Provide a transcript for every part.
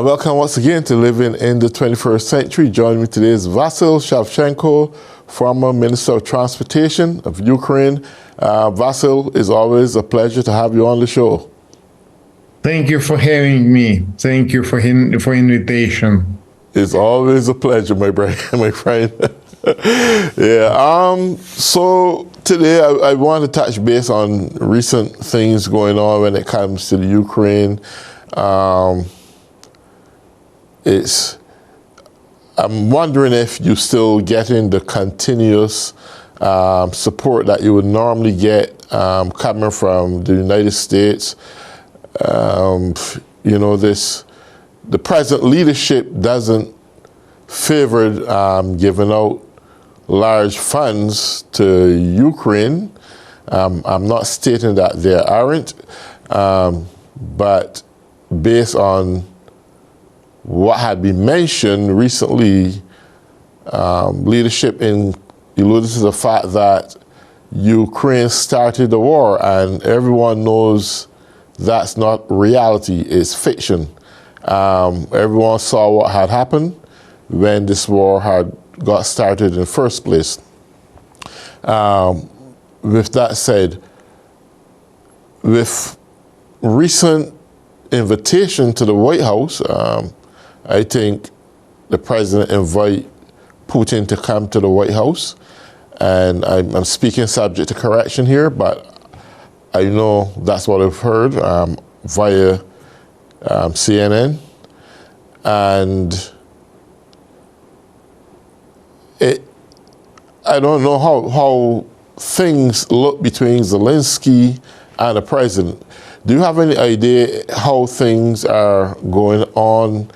welcome once again to Living in the 21st Century. Joining me today is Vasyl Shavchenko, former Minister of Transportation of Ukraine. Vasyl, it's always a pleasure to have you on the show. Thank you for having me. Thank you for invitation. It's always a pleasure, my friend. So today I want to touch base on recent things going on when it comes to the Ukraine. I'm wondering if you're still getting the continuous support that you would normally get coming from the United States. The present leadership doesn't favor giving out large funds to Ukraine. I'm not stating that there aren't, but based on what had been mentioned recently, leadership alluded to the fact that Ukraine started the war, and everyone knows that's not reality, it's fiction. Everyone saw what had happened when this war had got started in the first place. With that said, with recent invitation to the White House, I think the president invite Putin to come to the White House, and I'm speaking subject to correction here, but I know that's what I've heard via CNN, and I don't know how things look between Zelensky and the president. Do you have any idea how things are going on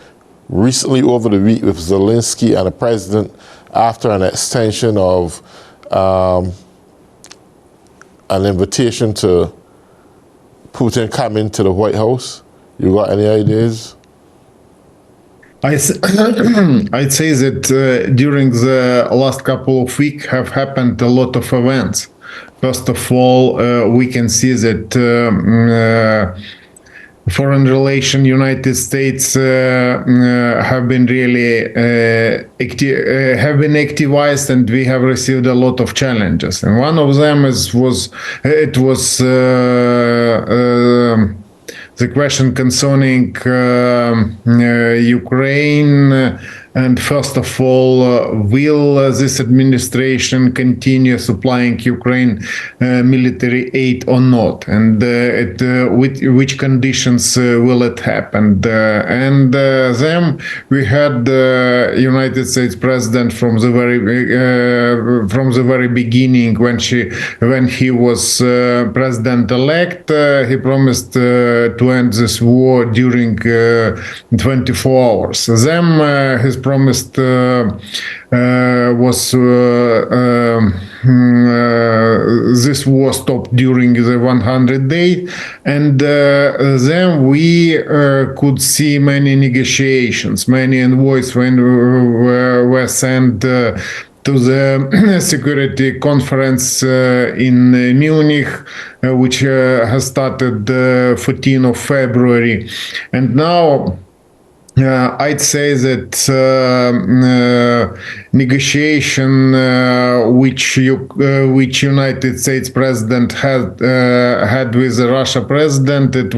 recently over the week with Zelensky and the president after an extension of an invitation to Putin coming to the White House? You got any ideas? I'd say that during the last couple of weeks have happened a lot of events. First of all, we can see that foreign relation United States have been really activized, and we have received a lot of challenges. And one of them was the question concerning Ukraine. And first of all, will this administration continue supplying Ukraine military aid or not? And with which conditions will it happen? And then we had the United States president from the very beginning, when he was president-elect, he promised to end this war during 24 hours. Then his promised was this war stopped during the 100 days, and then we could see many negotiations, many envoys were sent to the security conference in Munich, which has started 14th of February, and now I'd say that negotiation which United States president had with the Russia president, it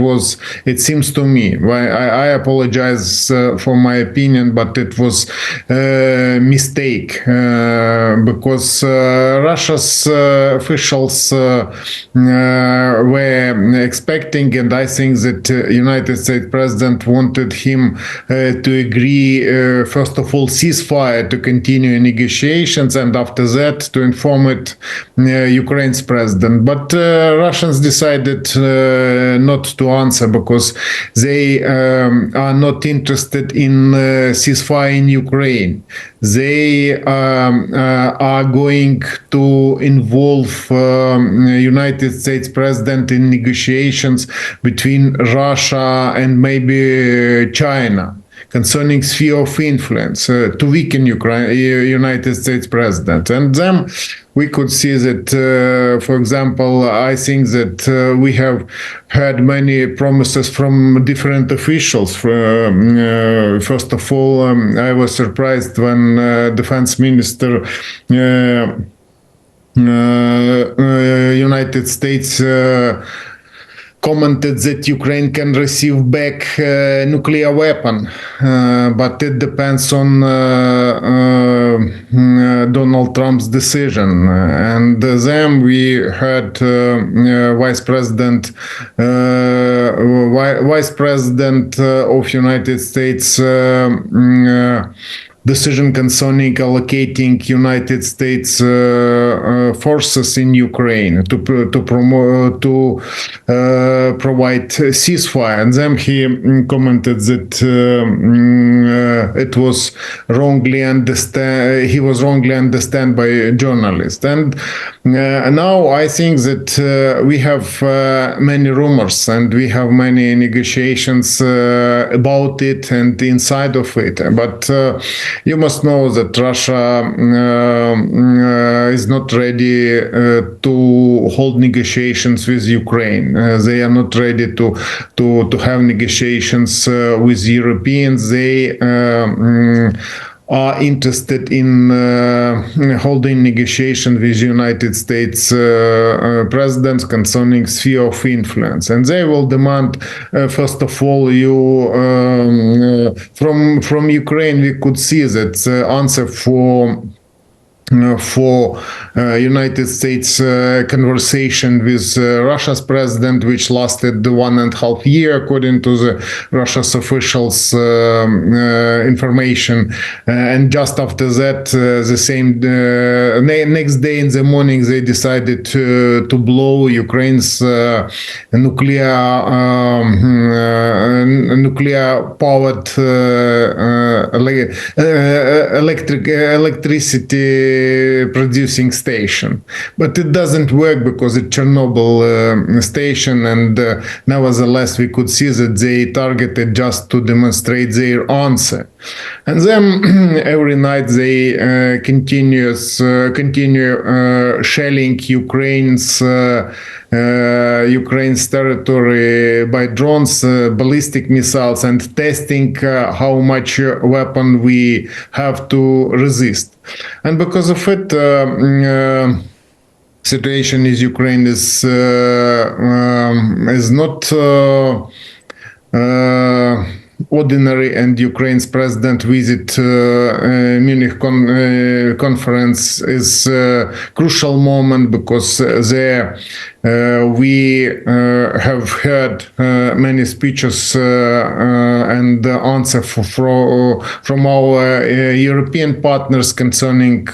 seems to me, I apologize for my opinion, but it was a mistake, because Russia's officials were expecting, and I think that United States president wanted him to agree, first of all, ceasefire to continue negotiations, and after that to inform it Ukraine's president. But Russians decided not to answer, because they are not interested in ceasefire in Ukraine. They are going to involve United States president in negotiations between Russia and maybe China. concerning sphere of influence to weaken United States president. And then we could see that, for example, I think that we have had many promises from different officials. First of all, I was surprised when Defense Minister United States commented that Ukraine can receive back nuclear weapon, but it depends on Donald Trump's decision. And then we heard Vice President of United States decision concerning allocating United States forces in Ukraine to provide ceasefire, and then he commented that it was wrongly understood by journalists. And now I think that we have many rumors and we have many negotiations about it and inside of it, but you must know that Russia is not ready to hold negotiations with Ukraine. They are not ready to have negotiations with Europeans. They are interested in holding negotiation with United States presidents concerning sphere of influence, and they will demand, first of all, from Ukraine. We could see that the answer for United States conversation with Russia's president, which lasted 1.5 years, according to the Russia's officials' information. And just after that, the same next day in the morning, they decided to blow Ukraine's nuclear-powered electricity producing station, but it doesn't work because it's Chernobyl station, and nevertheless we could see that they targeted just to demonstrate their answer. And then every night they continue shelling Ukraine's territory by drones, ballistic missiles, and testing how much weapon we have to resist. And because of it, situation in Ukraine is not ordinary, and Ukraine's president visit Munich conference is a crucial moment, because there we have heard many speeches and answer from our European partners concerning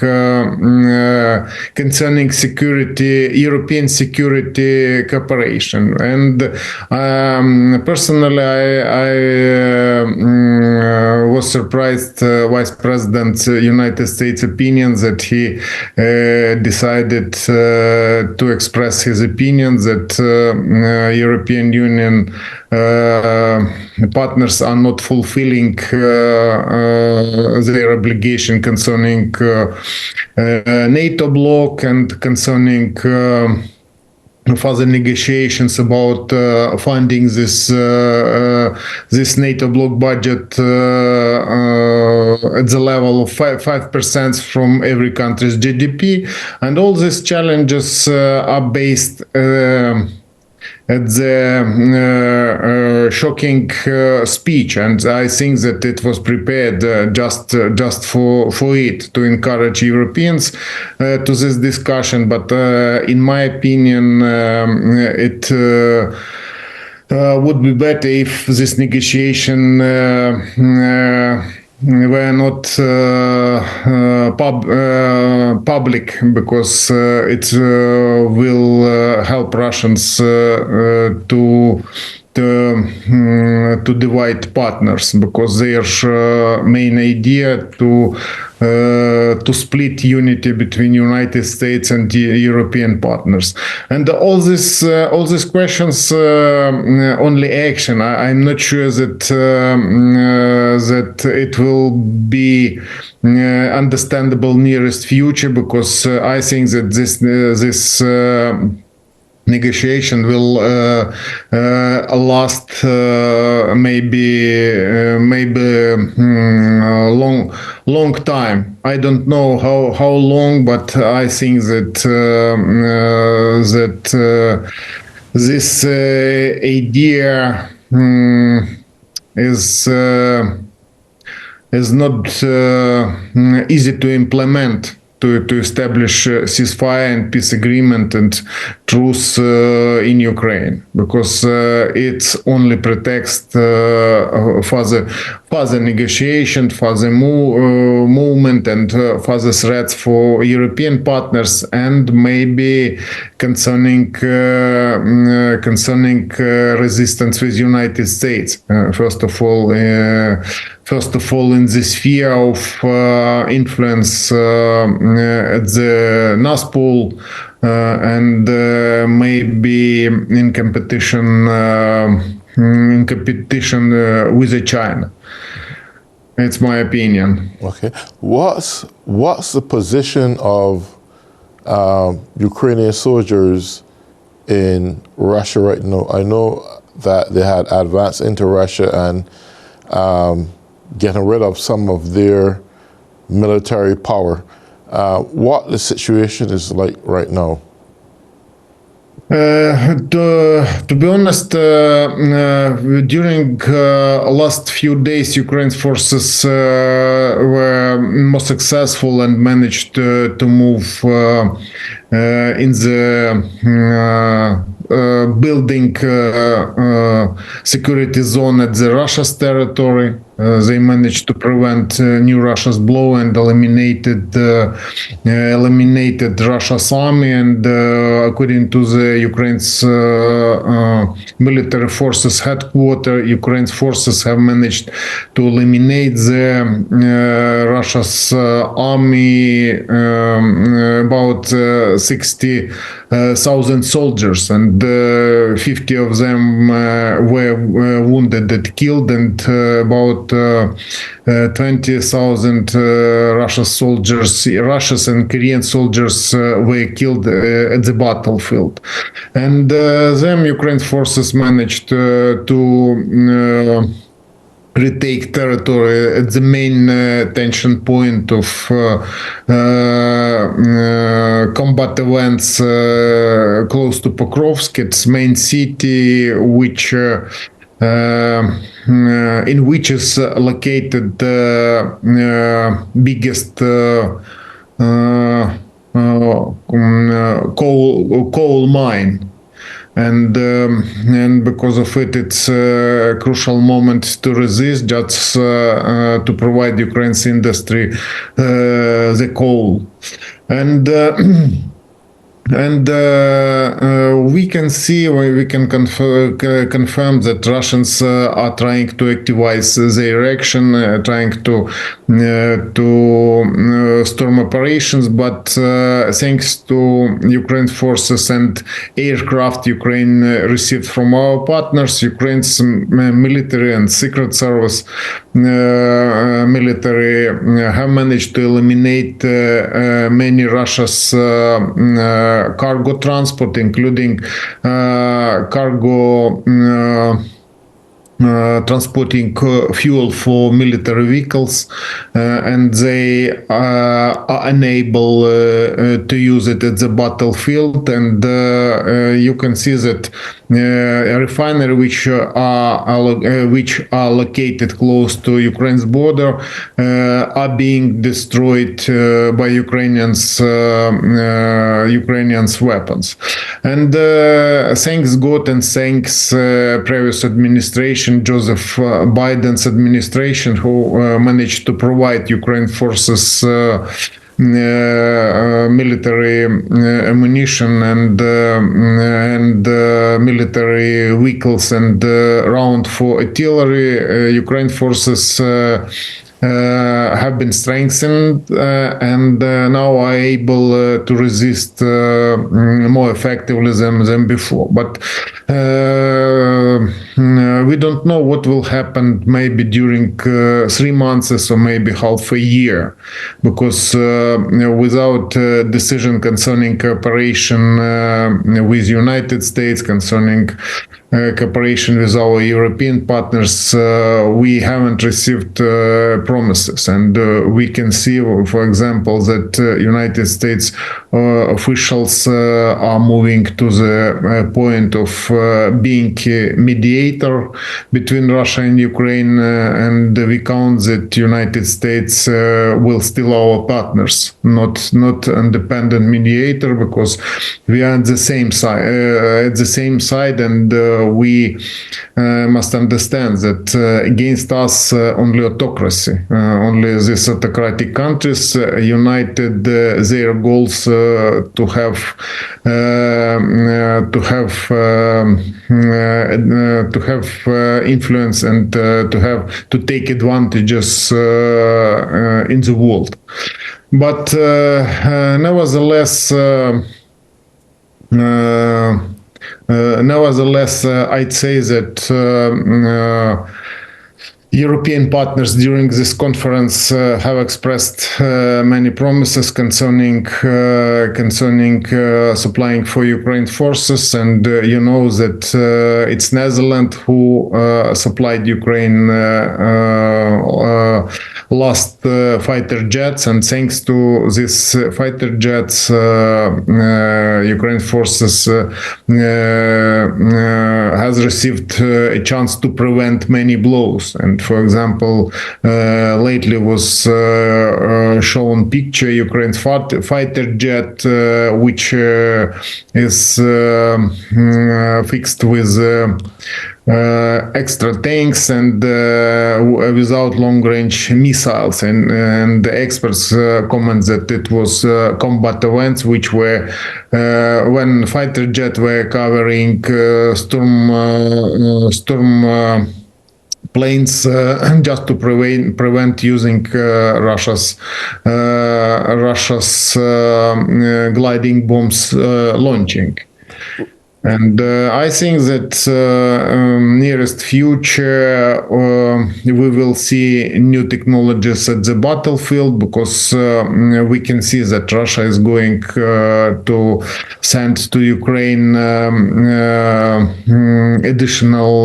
European security cooperation. And personally, I was surprised Vice President's United States opinion that he decided to express his opinion that European Union partners are not fulfilling their obligation concerning NATO bloc and concerning further negotiations about funding this NATO bloc budget at the level of 5% from every country's GDP. And all these challenges are based at the shocking speech, and I think that it was prepared just for it, to encourage Europeans to this discussion. But in my opinion, it would be better if this negotiation were not public, because it will help Russians to to divide partners, because their main idea to split unity between United States and the European partners. And all these questions only action. I'm not sure that that it will be understandable nearest future, because I think that this negotiation will last maybe long time. I don't know how long, but I think that this idea is not easy to implement, to establish ceasefire and peace agreement and truce in Ukraine, because it's only pretext for the negotiation, for the movement, and for the threats for European partners, and maybe concerning resistance with United States. First of all, in the sphere of influence at the North Pole, and maybe in competition with China. It's my opinion. Okay, what's the position of Ukrainian soldiers in Russia right now? I know that they had advanced into Russia and getting rid of some of their military power. What the situation is like right now? To be honest, during last few days, Ukraine's forces were more successful and managed to move in the building security zone at the Russia's territory. They managed to prevent New Russia's blow and eliminated Russia's army. And according to the Ukraine's military forces headquarters, Ukraine's forces have managed to eliminate the Russia's army, about 60,000 soldiers, and 50 of them were wounded and killed, and about 20,000 Russians and Korean soldiers were killed at the battlefield. And then Ukraine's forces managed to retake territory at the main tension point of combat events close to Pokrovsk, its main city, which in which is located the biggest coal mine. And because of it, it's a crucial moment to resist, just to provide Ukraine's industry the coal. And we can see, we can confirm that Russians are trying to activize their action, trying to storm operations. But thanks to Ukraine's forces and aircraft Ukraine received from our partners, Ukraine's military and secret service military have managed to eliminate many Russia's cargo transport, including cargo transporting fuel for military vehicles, and they are unable to use it at the battlefield. And you can see that a refinery which are located close to Ukraine's border are being destroyed by Ukrainians weapons. And thanks God and thanks previous administration, Joseph Biden's administration, who managed to provide Ukraine forces military ammunition and military vehicles and round for artillery. Ukraine forces have been strengthened and now are able to resist more effectively than before. But we don't know what will happen maybe during 3 months or maybe half a year, because without decision concerning cooperation with United States, concerning cooperation with our European partners, we haven't received promises. And we can see, for example, that United States officials are moving to the point of being a mediator between Russia and Ukraine, and we count that United States will still our partners, not independent mediator, because we are at the same side, and we must understand that against us only autocracy, only these autocratic countries united their goals to have influence and to take advantages in the world. But nevertheless, I'd say that European partners during this conference have expressed many promises concerning supplying for Ukraine forces, and you know that it's Netherlands who supplied Ukraine last fighter jets, and thanks to these fighter jets, Ukraine forces has received a chance to prevent many blows. And for example, lately was shown picture Ukraine's fighter jet, which is fixed with extra tanks and without long-range missiles, and the experts comment that it was combat events which were when fighter jet were covering storm planes just to prevent using Russia's gliding bombs launching. And I think that nearest future we will see new technologies at the battlefield, because we can see that Russia is going to send to Ukraine additional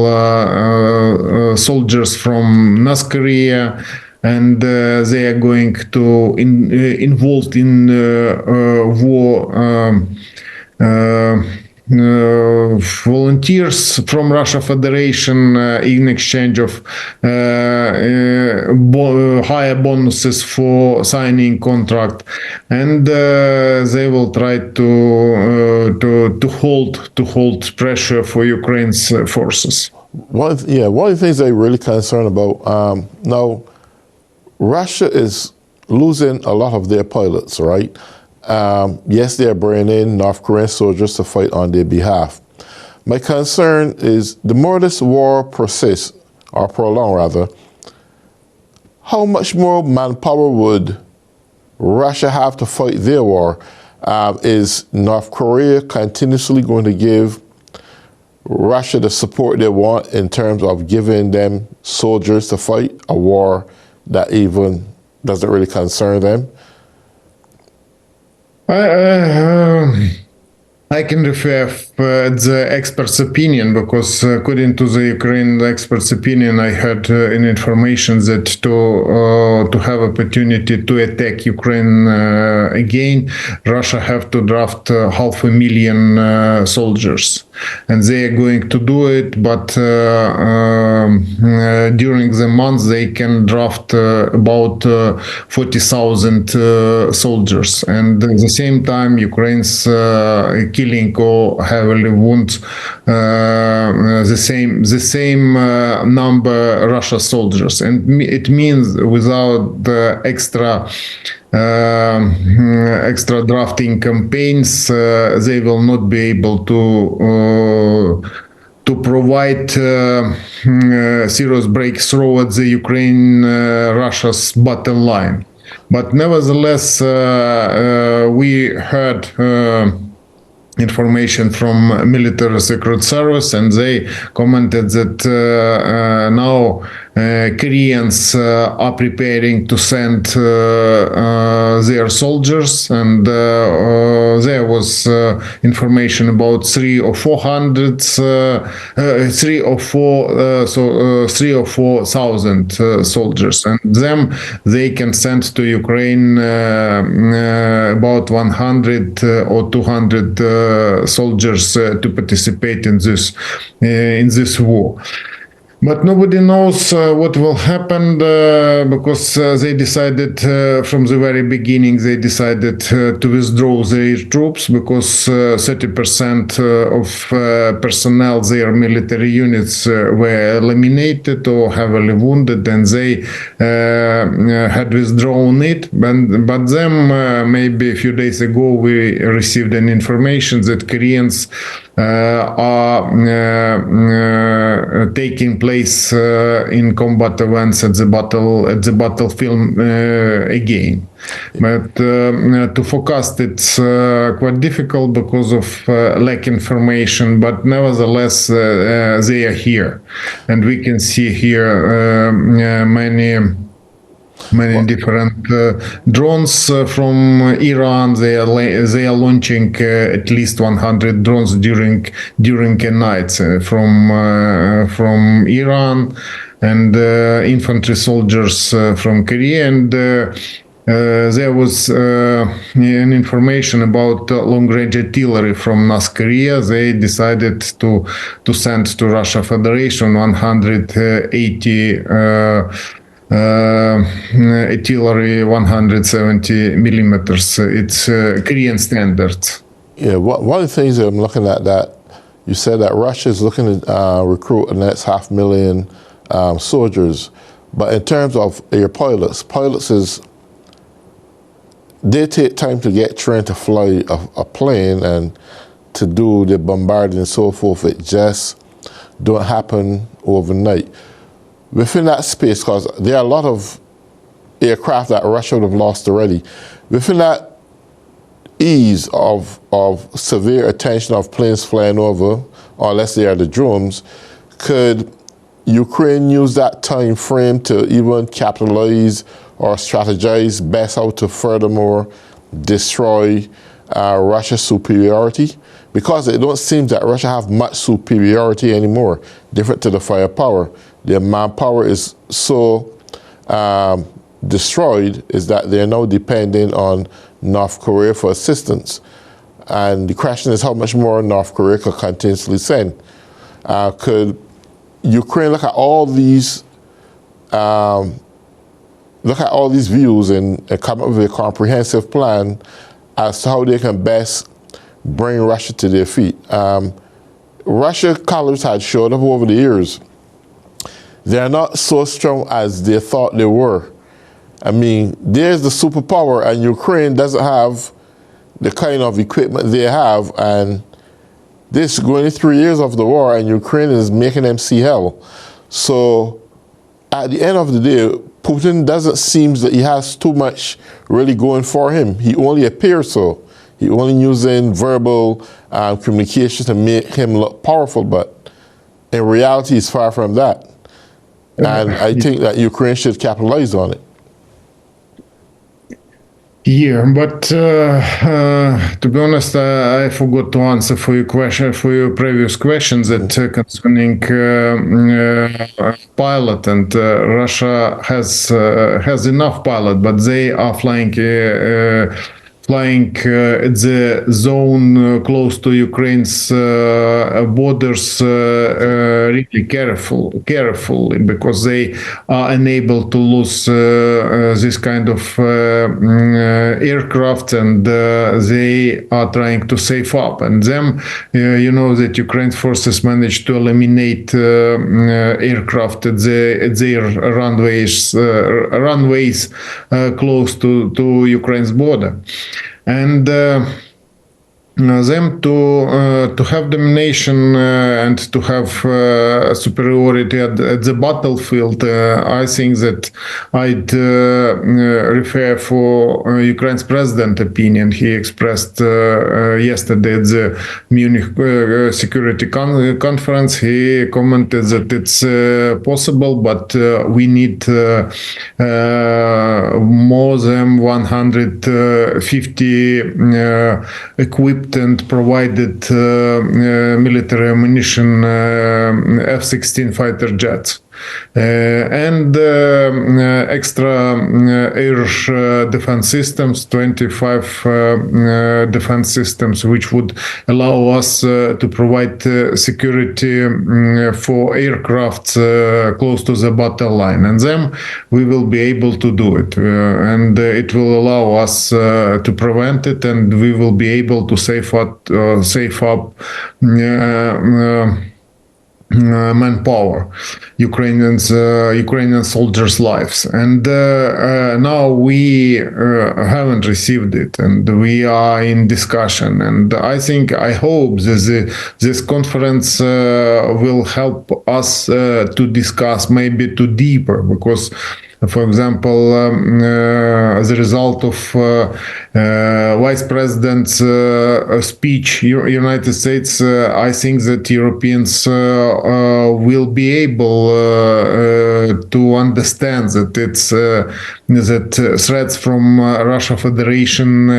soldiers from North Korea, and they are going to involved in war. Volunteers from Russia Federation in exchange of higher bonuses for signing contract, and they will try to hold pressure for Ukraine's forces. One of the things they're really concerned about now, Russia is losing a lot of their pilots, right? Yes, they're bringing in North Korean soldiers to fight on their behalf. My concern is the more this war persists, or prolong rather, how much more manpower would Russia have to fight their war? Is North Korea continuously going to give Russia the support they want in terms of giving them soldiers to fight a war that even doesn't really concern them? I can refer the expert's opinion, because according to the Ukrainian expert's opinion, I had information that to have opportunity to attack Ukraine again, Russia have to draft 500,000 soldiers, and they are going to do it. But during the month, they can draft about 40,000 soldiers, and at the same time, Ukraine's killing or heavily wounds the same number Russia soldiers, and it means without the extra drafting campaigns, they will not be able to provide serious breakthrough at the Ukraine-Russia's battle line. But nevertheless, we heard information from military secret service, and they commented that now Koreans are preparing to send their soldiers, and there was information about 3,000 or 4,000 soldiers, and them they can send to Ukraine about 100 or 200 soldiers to participate in this war. But nobody knows what will happen because they decided from the very beginning, they decided to withdraw their troops because 30% of personnel, their military units were eliminated or heavily wounded, and they had withdrawn it. But then maybe a few days ago we received an information that Koreans are taking place in combat events at the battlefield again. But to forecast it's quite difficult because of lack information. But nevertheless, they are here, and we can see here many different drones from Iran. They are launching at least 100 drones during a night from Iran, and infantry soldiers from Korea. And there was an information about long-range artillery from North Korea. They decided to send to Russia Federation 180 artillery 170 millimeters. It's Korean standards. Yeah, one of the things that I'm looking at, that you said that Russia is looking to recruit the next 500,000 soldiers, but in terms of air pilots they take time to get trained to fly a plane and to do the bombarding and so forth. It just don't happen overnight. Within that space, because there are a lot of aircraft that Russia would have lost already, within that ease of severe attention of planes flying over, or unless they are the drones, could Ukraine use that time frame to even capitalize or strategize best how to furthermore destroy Russia's superiority? Because it don't seem that Russia have much superiority anymore, different to the firepower. Their manpower is so destroyed is that they're now depending on North Korea for assistance. And the question is how much more North Korea could continuously send. Could Ukraine look at all these views and come up with a comprehensive plan as to how they can best bring Russia to their feet? Russia colors had showed up over the years. They're not so strong as they thought they were. I mean, there's the superpower, and Ukraine doesn't have the kind of equipment they have, and this going 3 years of the war, and Ukraine is making them see hell. So at the end of the day, Putin doesn't seem that he has too much really going for him. He only appears so. He only using verbal communication to make him look powerful, but in reality, he's far from that. And I think that Ukraine should capitalize on it. Yeah, but to be honest, I forgot to answer for your previous questions that concerning pilot, and Russia has enough pilot, but they are flying flying at the zone close to Ukraine's borders really carefully, because they are unable to lose this kind of aircraft, and they are trying to save up. And them, you know that Ukraine forces managed to eliminate aircraft at their runways close to Ukraine's border. And them to have domination and to have superiority at the battlefield, I think that I'd refer for Ukraine's president opinion. He expressed yesterday at the Munich Security Conference. He commented that it's possible, but we need more than 150 equipped and provided military ammunition F-16 fighter jets. And extra air defense systems, 25 defense systems, which would allow us to provide security for aircraft close to the battle line. And then we will be able to do it. And it will allow us to prevent it, and we will be able to save up manpower, Ukrainian soldiers' lives. And now we haven't received it, and we are in discussion. And I hope that this conference will help us to discuss maybe to deeper, because, for example, as a result of Vice President's speech, United States, I think that Europeans will be able to understand that it's that threats from Russia Federation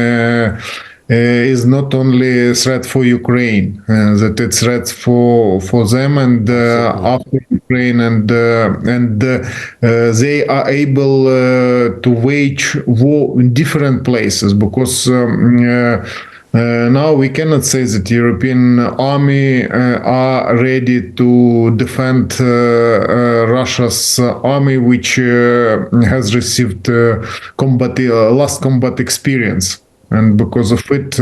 is not only a threat for Ukraine, that it's threats for them and after Ukraine, and they are able to wage war in different places, because now we cannot say that European army are ready to defend Russia's army, which has received last combat experience. And because of it,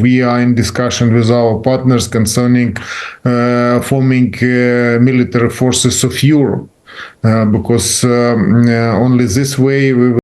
we are in discussion with our partners concerning forming military forces of Europe, because only this way we will